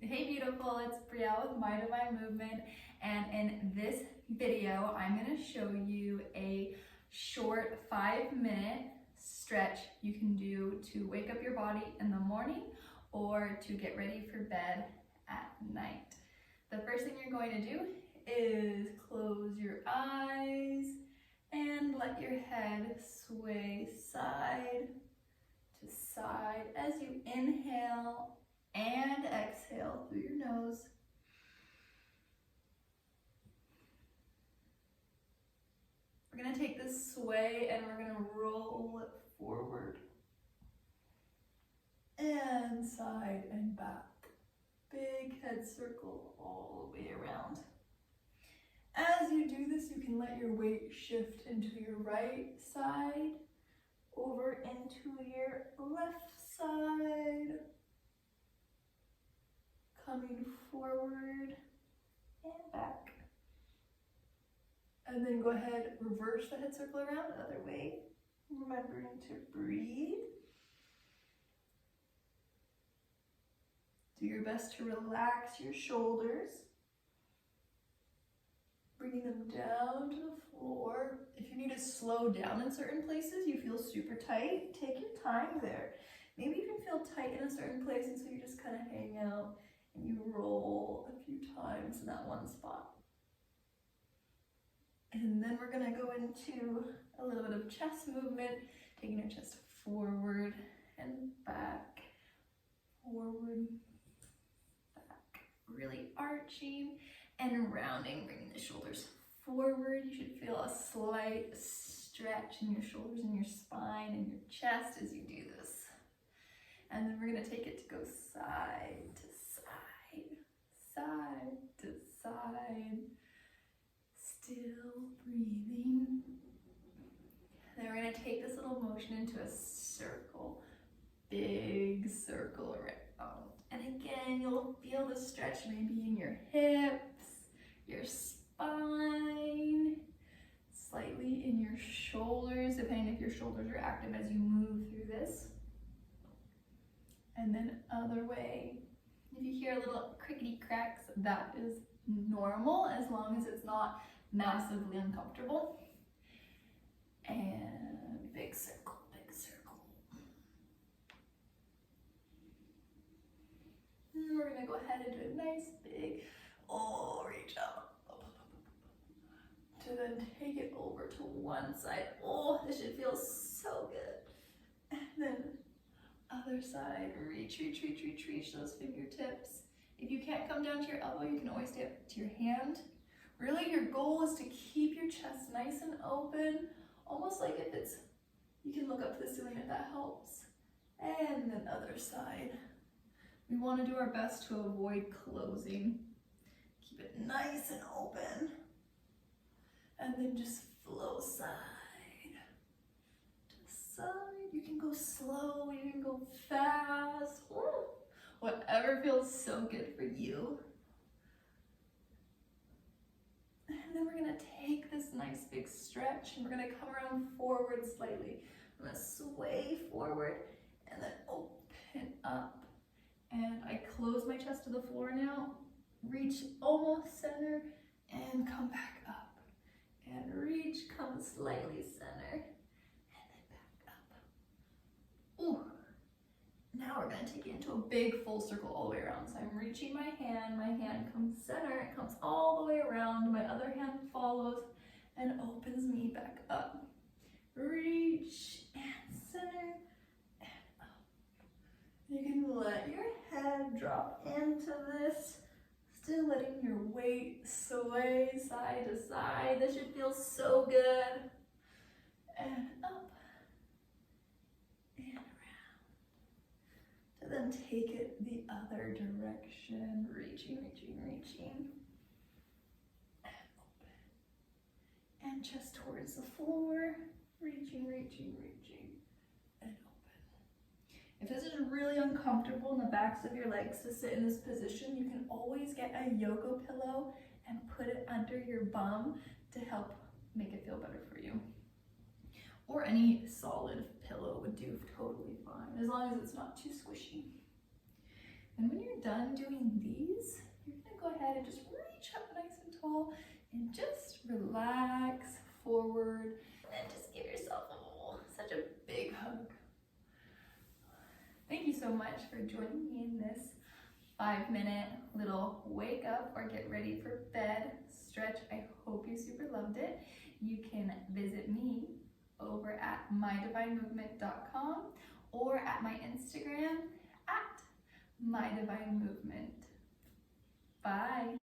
Hey beautiful, it's Brielle with Unwind Movement, and in this video I'm going to show you a short 5-minute stretch you can do to wake up your body in the morning or to get ready for bed at night. The first thing you're going to do is close your eyes and let your head sway side to side as you inhale and exhale through your nose. We're going to take this sway and we're going to roll it forward and side and back. Big head circle all the way around. As you do this, you can let your weight shift into your right side, over into your left side, coming forward and back. And then go ahead, reverse the head circle around the other way, remembering to breathe. Do your best to relax your shoulders, bringing them down to the floor. If you need to slow down in certain places, you feel super tight, take your time there. Maybe you can feel tight in a certain place, and so you just kind of hang out and you roll a few times in that one spot. And then we're going to go into a little bit of chest movement, taking your chest forward and back, forward, back, really arching and rounding, bringing the shoulders forward. You should feel a slight stretch in your shoulders and your spine and your chest as you do this. And then we're going to take it to go side to side, side to side, still breathing. Then we're going to take this little motion into a circle, big circle around. And again, you'll feel the stretch maybe in your hips, your spine, slightly in your shoulders, depending if your shoulders are active as you move through this. And then other way. If you hear little crickety cracks, that is normal as long as it's not massively uncomfortable. And big circle, big circle. And we're gonna go ahead and do a nice big, reach out. To then take it over to one side. Oh, this should feel so good. And then other side, reach those fingertips. If you can't come down to your elbow, you can always stay up to your hand. Really, your goal is to keep your chest nice and open, almost like if it's, you can look up to the ceiling if that helps. And then other side. We want to do our best to avoid closing. Keep it nice and open. And then just flow side to side. You can go slow, you can go fast. Ooh. Whatever feels so good for you. And then we're gonna take this nice big stretch and we're gonna come around forward slightly. I'm gonna sway forward and then open up. And I close my chest to the floor now. Reach almost center and come back up. And reach, come slightly center, and then back up. Ooh. Now we're gonna take it into a big full circle all the way around. So I'm reaching my hand comes center, it comes all the way around, my other hand follows and opens me back up. Reach and center and up. You can let your head drop into this, still letting your weight sway side to side. This should feel so good. And up and around. To then take it the other direction. Reaching. And open. And just towards the floor. Reaching. And open. If this is really uncomfortable in the backs of your legs to sit in this position, you can always get a yoga pillow and put it under your bum to help make it feel better for you. Or any solid pillow would do totally fine, as long as it's not too squishy. And when you're done doing these, you're gonna go ahead and just reach up nice and tall and just relax forward. And then just give yourself such a big hug. Thank you so much for joining me in this 5-minute little wake up or get ready for bed stretch. I hope you super loved it. You can visit me over at mydivinemovement.com or at my Instagram at mydivinemovement. Bye.